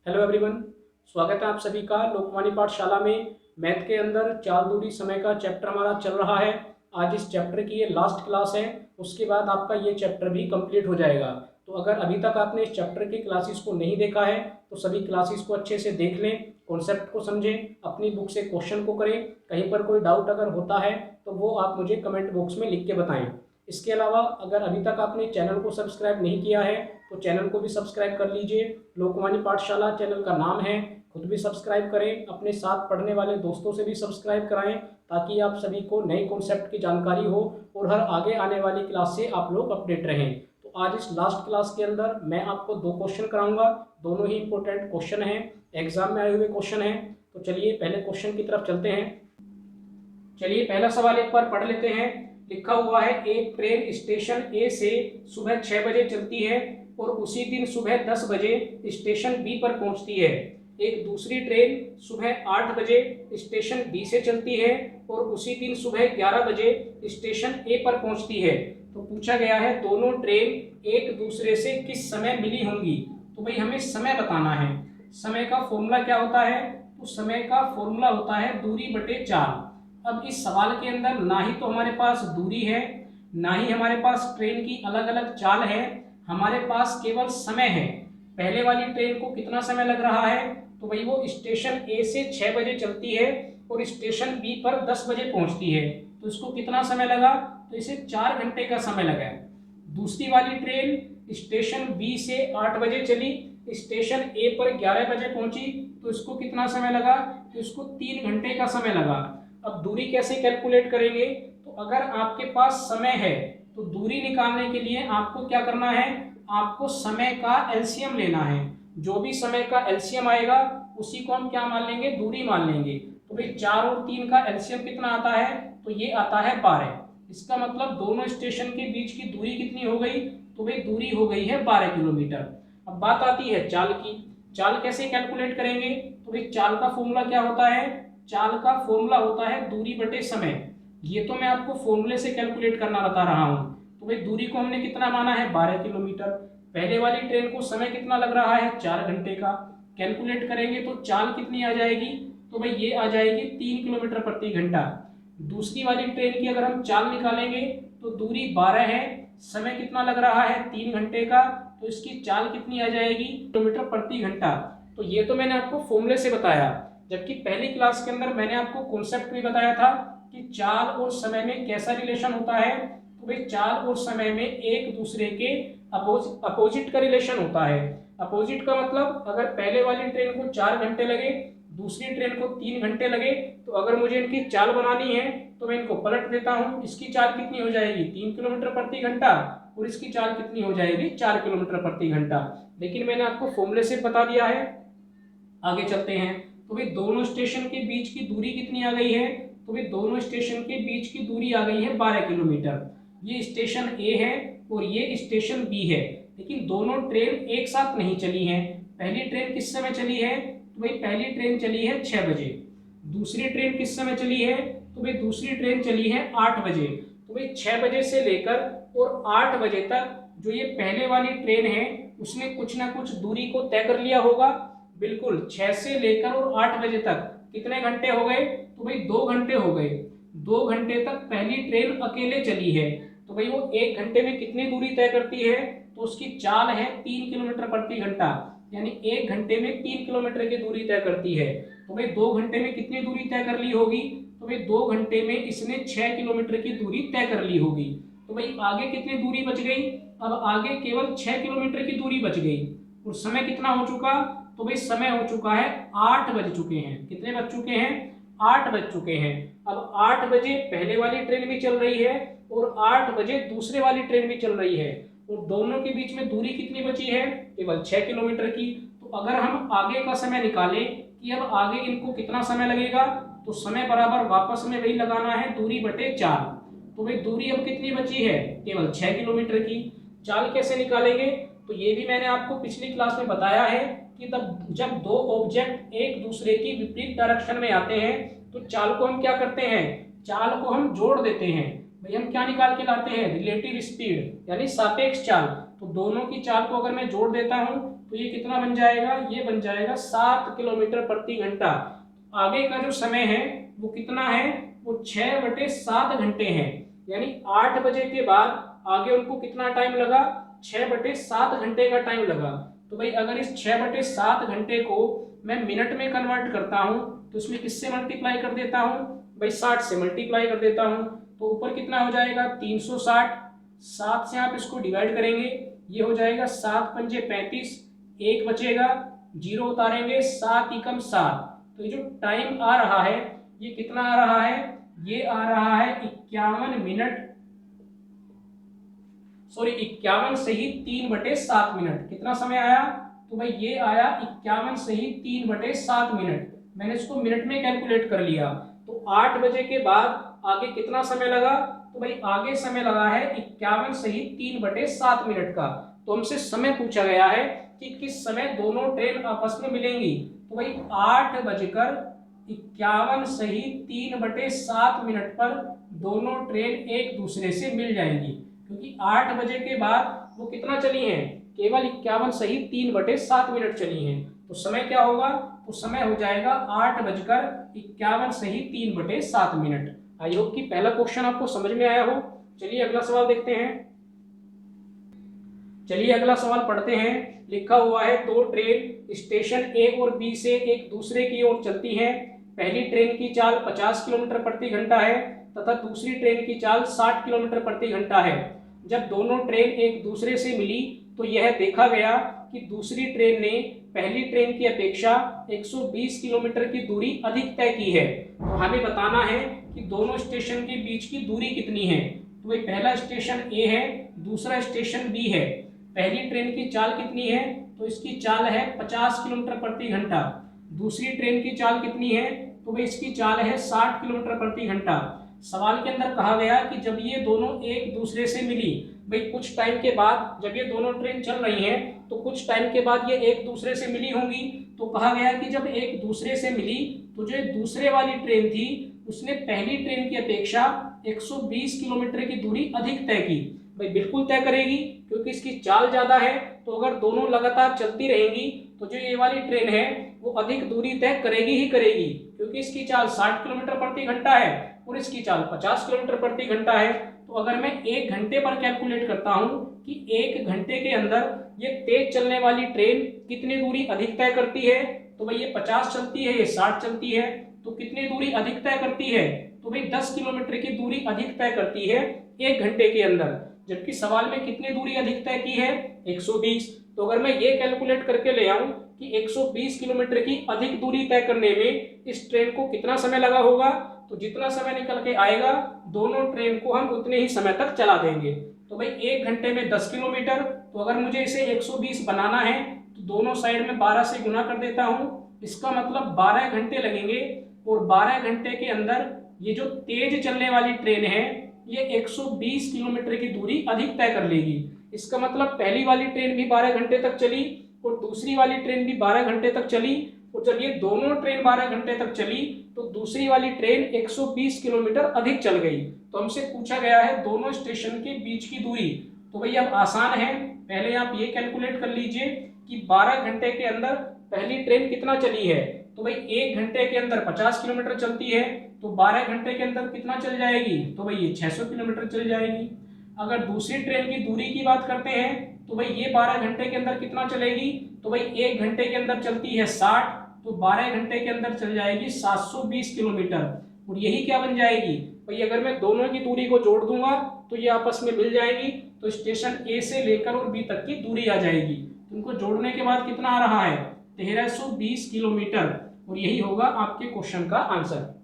Hello everyone, स्वागत है आप सभी का लोकवाणी पाठशाला में। मैथ के अंदर चाल दूरी समय का चैप्टर हमारा चल रहा है। आज इस चैप्टर की ये लास्ट क्लास है, उसके बाद आपका ये चैप्टर भी कंप्लीट हो जाएगा। तो अगर अभी तक आपने इस चैप्टर की क्लासेस को नहीं देखा है तो सभी क्लासेस को अच्छे से देख लें, कॉन्सेप्ट को समझें, अपनी बुक से क्वेश्चन को करें। कहीं पर कोई डाउट अगर होता है तो वो आप मुझे कमेंट बॉक्स में लिख के बताएं। इसके अलावा अगर अभी तक आपने चैनल को सब्सक्राइब नहीं किया है तो चैनल को भी सब्सक्राइब कर लीजिए। लोकवाणी पाठशाला चैनल का नाम है, खुद भी सब्सक्राइब करें, अपने साथ पढ़ने वाले दोस्तों से भी सब्सक्राइब कराएं ताकि आप सभी को नए कॉन्सेप्ट की जानकारी हो और हर आगे आने वाली क्लास से आप लोग अपडेट रहें। तो आज इस लास्ट क्लास के अंदर मैं आपको 2 क्वेश्चन कराऊंगा, दोनों ही इंपॉर्टेंट क्वेश्चन हैं, एग्जाम में आए हुए क्वेश्चन हैं। तो चलिए पहले क्वेश्चन की तरफ चलते हैं। चलिए पहला सवाल एक बार पढ़ लेते हैं। लिखा हुआ है, एक ट्रेन स्टेशन ए से सुबह 6 बजे चलती है और उसी दिन सुबह 10 बजे स्टेशन बी पर पहुंचती है। एक दूसरी ट्रेन सुबह 8 बजे स्टेशन बी से चलती है और उसी दिन सुबह 11 बजे स्टेशन ए पर पहुंचती है। तो पूछा गया है दोनों ट्रेन एक दूसरे से किस समय मिली होंगी। तो भाई हमें समय बताना है। समय का फॉर्मूला क्या होता है? तो समय का फॉर्मूला होता है दूरी बटे चाल। अब इस सवाल के अंदर ना ही तो हमारे पास दूरी है, ना ही हमारे पास ट्रेन की अलग अलग चाल है, हमारे पास केवल समय है। पहले वाली ट्रेन को कितना समय लग रहा है? तो भाई वो स्टेशन ए से 6 बजे चलती है और स्टेशन बी पर 10 बजे पहुंचती है। तो इसको कितना समय लगा? तो इसे 4 घंटे का समय लगा है। दूसरी वाली ट्रेन स्टेशन बी से 8 बजे चली, स्टेशन ए पर 11 बजे पहुंची, तो इसको कितना समय लगा? तो इसको 3 घंटे का समय लगा। अब दूरी कैसे कैलकुलेट करेंगे? तो अगर आपके पास समय है तो दूरी निकालने के लिए आपको क्या करना है? आपको समय का एलसीएम लेना है। जो भी समय का एलसीएम आएगा उसी को हम क्या मान लेंगे? दूरी मान लेंगे। तो भाई 4 और 3 का एलसीएम कितना आता है? तो ये आता है 12। इसका मतलब दोनों स्टेशन के बीच की दूरी कितनी हो गई? तो भाई दूरी हो गई है 12 किलोमीटर। अब बात आती है चाल की। चाल कैसे कैलकुलेट करेंगे? तो भाई चाल का फॉर्मूला क्या होता है? चाल का फॉर्मूला होता है दूरी बटे समय। ये तो मैं आपको फॉर्मूले से कैलकुलेट करना बता रहा हूं। तो भाई दूरी को हमने कितना माना है? 12 किलोमीटर। पहले वाली ट्रेन को समय कितना लग रहा है? 4 घंटे का। कैलकुलेट करेंगे तो चाल कितनी आ जाएगी? तो भाई ये आ जाएगी 3 किलोमीटर प्रति घंटा। दूसरी वाली ट्रेन की अगर हम चाल निकालेंगे तो दूरी 12 है, समय कितना लग रहा है? 3 घंटे का, तो इसकी चाल कितनी आ जाएगी? किलोमीटर प्रति घंटा। तो ये तो मैंने आपको फॉर्मूले से बताया, जबकि पहली क्लास के अंदर मैंने आपको कॉन्सेप्ट भी बताया था कि चाल और समय में कैसा रिलेशन होता है। तो भाई चाल और समय में एक दूसरे के अपोजिट का रिलेशन होता है। अपोजिट का मतलब अगर पहले वाली ट्रेन को 4 घंटे लगे, दूसरी ट्रेन को 3 घंटे लगे, तो अगर मुझे इनकी चाल बनानी है तो मैं इनको पलट देता हूँ। इसकी चाल कितनी हो जाएगी? 3 किलोमीटर प्रति घंटा, और इसकी चाल कितनी हो जाएगी? 4 किलोमीटर प्रति घंटा। लेकिन मैंने आपको फॉर्मूले से बता दिया है। आगे चलते हैं। तो भाई दोनों स्टेशन के बीच की दूरी कितनी आ गई है? तो भाई दोनों स्टेशन के बीच की दूरी आ गई है 12 किलोमीटर। ये स्टेशन ए है और ये स्टेशन बी है, लेकिन दोनों ट्रेन एक साथ नहीं चली हैं। पहली ट्रेन किस समय चली है? तो भाई पहली ट्रेन चली है 6 बजे। दूसरी ट्रेन किस समय चली है? तो भाई दूसरी ट्रेन चली है 8 बजे। तो भाई 6 बजे से लेकर और 8 बजे तक जो ये पहले वाली ट्रेन है उसने कुछ ना कुछ दूरी को तय कर लिया होगा। बिल्कुल 6 से लेकर और 8 बजे तक कितने घंटे हो गए? तो भाई 2 घंटे हो गए। 2 घंटे तक पहली ट्रेन अकेले चली है। तो भाई वो 1 घंटे में कितनी दूरी तय करती है? तो उसकी चाल है 3 किलोमीटर प्रति घंटा, यानी 1 घंटे में 3 किलोमीटर की दूरी तय करती है। तो भाई 2 घंटे में कितनी दूरी तय कर ली होगी? तो भाई 2 घंटे में इसने 6 किलोमीटर की दूरी तय कर ली होगी। तो भाई आगे कितनी दूरी बच गई? अब आगे केवल 6 किलोमीटर की दूरी बच गई। और समय कितना हो चुका? तो भाई समय हो चुका है 8 बज चुके हैं। कितने बज चुके हैं? 8 बज चुके हैं। अब 8 बजे पहले वाली ट्रेन भी चल रही है और 8 बजे दूसरे वाली ट्रेन भी चल रही है, और दोनों के बीच में दूरी कितनी बची है? केवल 6 किलोमीटर की। तो अगर हम आगे का समय निकालें कि अब आगे इनको कितना समय लगेगा, तो समय बराबर वापस में वही लगाना है, दूरी बटे 4। तो भाई दूरी अब कितनी बची है? केवल 6 किलोमीटर की। चाल कैसे निकालेंगे? तो ये भी मैंने आपको पिछली क्लास में बताया है कि तब जब दो ऑब्जेक्ट एक दूसरे की विपरीत डायरेक्शन में आते हैं तो चाल को हम क्या करते हैं? चाल को हम जोड़ देते हैं। भाई हम क्या निकाल के लाते हैं? रिलेटिव स्पीड, यानी सापेक्ष चाल। तो दोनों की चाल को अगर मैं जोड़ देता हूं तो ये कितना बन जाएगा, ये बन जाएगा 7 किलोमीटर प्रति घंटा। आगे का जो समय है वो कितना है, वो 6/7 घंटे है, यानी 8 बजे के बाद आगे उनको कितना टाइम लगा, 6/7 घंटे का टाइम लगा। तो भाई अगर इस 6/7 घंटे को मैं मिनट में कन्वर्ट करता हूँ तो इसमें किससे मल्टीप्लाई कर देता हूँ भाई, 60 से मल्टीप्लाई कर देता हूँ। तो ऊपर कितना हो जाएगा 360, 7 से आप इसको डिवाइड करेंगे, ये हो जाएगा 7 पंजे 35, 1 बचेगा, 0 उतारेंगे, 7 एकम 7। तो ये जो टाइम आ रहा है ये कितना आ रहा है, ये आ रहा है 51 मिनट, सॉरी 51 सही 3/7 मिनट। कितना समय आया, तो भाई ये आया 51 सही 3/7 मिनट। मैंने इसको मिनट में कैलकुलेट कर लिया। तो 8 बजे के बाद आगे कितना समय लगा, तो भाई आगे समय लगा है 51 सही 3/7 मिनट का। तो हमसे समय पूछा गया है कि किस समय दोनों ट्रेन आपस में मिलेंगी। तो भाई 8:51 सही 3/7 मिनट पर दोनों ट्रेन एक दूसरे से मिल जाएंगी, क्योंकि 8 बजे के बाद वो कितना चली हैं, केवल 51 सही 3/7 मिनट चली हैं। तो समय क्या होगा, तो समय हो जाएगा 8:51 सही 3/7 मिनट। आई होप कि पहला क्वेश्चन आपको समझ में आया हो। चलिए अगला सवाल देखते हैं। चलिए अगला सवाल पढ़ते हैं। लिखा हुआ है दो ट्रेन स्टेशन ए और बी से एक दूसरे की ओर चलती हैं। पहली ट्रेन की चाल 50 किलोमीटर प्रति घंटा है तथा दूसरी ट्रेन की चाल 60 किलोमीटर प्रति घंटा है। जब दोनों ट्रेन एक दूसरे से मिली तो यह देखा गया कि दूसरी ट्रेन ने पहली ट्रेन की अपेक्षा 120 किलोमीटर की दूरी अधिक तय की है। तो हमें बताना है कि दोनों स्टेशन के बीच की दूरी कितनी है। तो भाई पहला स्टेशन ए है, दूसरा स्टेशन बी है। पहली ट्रेन की चाल कितनी है, तो इसकी चाल है 50 किलोमीटर प्रति घंटा। दूसरी ट्रेन की चाल कितनी है, तो भाई इसकी चाल है 60 किलोमीटर प्रति घंटा। सवाल के अंदर कहा गया कि जब ये दोनों एक दूसरे से मिली, भाई कुछ टाइम के बाद जब ये दोनों ट्रेन चल रही हैं तो कुछ टाइम के बाद ये एक दूसरे से मिली होंगी। तो कहा गया कि जब एक दूसरे से मिली तो जो दूसरे वाली ट्रेन थी उसने पहली ट्रेन की अपेक्षा 120 किलोमीटर की दूरी अधिक तय की। भाई बिल्कुल तय करेगी, क्योंकि इसकी चाल ज्यादा है। तो अगर दोनों लगातार चलती रहेंगी तो जो ये वाली ट्रेन है वो अधिक दूरी तय करेगी ही करेगी, क्योंकि इसकी चाल 60 किलोमीटर प्रति घंटा है और इसकी चाल 50 किलोमीटर प्रति घंटा है। तो अगर मैं 1 घंटे पर कैलकुलेट करता हूं कि 1 घंटे के अंदर ये तेज चलने वाली ट्रेन कितनी दूरी अधिक तय करती है, तो भाई ये 50 चलती है, ये 60 चलती है, तो कितनी दूरी अधिक तय करती है, तो भाई 10 किलोमीटर की दूरी अधिक तय करती है 1 घंटे के अंदर। जबकि सवाल में कितनी दूरी अधिक तय की है, 120। तो अगर मैं ये कैलकुलेट करके ले आऊं कि 120 किलोमीटर की अधिक दूरी तय करने में इस ट्रेन को कितना समय लगा होगा, तो जितना समय निकल के आएगा दोनों ट्रेन को हम उतने ही समय तक चला देंगे। तो भाई 1 घंटे में 10 किलोमीटर, तो अगर मुझे इसे 120 बनाना है तो दोनों साइड में 12 से गुना कर देता हूँ। इसका मतलब 12 घंटे लगेंगे और 12 घंटे के अंदर ये जो तेज चलने वाली ट्रेन है ये 120 किलोमीटर की दूरी अधिक तय कर लेगी। इसका मतलब पहली वाली ट्रेन भी 12 घंटे तक चली और दूसरी वाली ट्रेन भी 12 घंटे तक चली, और जब ये दोनों ट्रेन 12 घंटे तक चली तो दूसरी वाली ट्रेन 120 किलोमीटर अधिक चल गई। तो हमसे पूछा गया है दोनों स्टेशन के बीच की दूरी। तो भाई अब आसान है, पहले आप ये कैलकुलेट कर लीजिए कि 12 घंटे के अंदर पहली ट्रेन कितना चली है। तो भाई 1 घंटे के अंदर 50 किलोमीटर चलती है, तो 12 घंटे के अंदर कितना चल जाएगी, तो भाई ये 600 किलोमीटर चल जाएगी। अगर दूसरी ट्रेन की दूरी की बात करते हैं तो भाई ये 12 घंटे के अंदर कितना चलेगी, तो भाई 1 घंटे के अंदर चलती है 60, तो 12 घंटे के अंदर चल जाएगी 720 किलोमीटर। और यही क्या बन जाएगी भाई, अगर मैं दोनों की दूरी को जोड़ दूंगा तो ये आपस में मिल जाएगी, तो स्टेशन ए से लेकर और बी तक की दूरी आ जाएगी। तो इनको जोड़ने के बाद कितना आ रहा है, 1320 किलोमीटर। और यही होगा आपके क्वेश्चन का आंसर।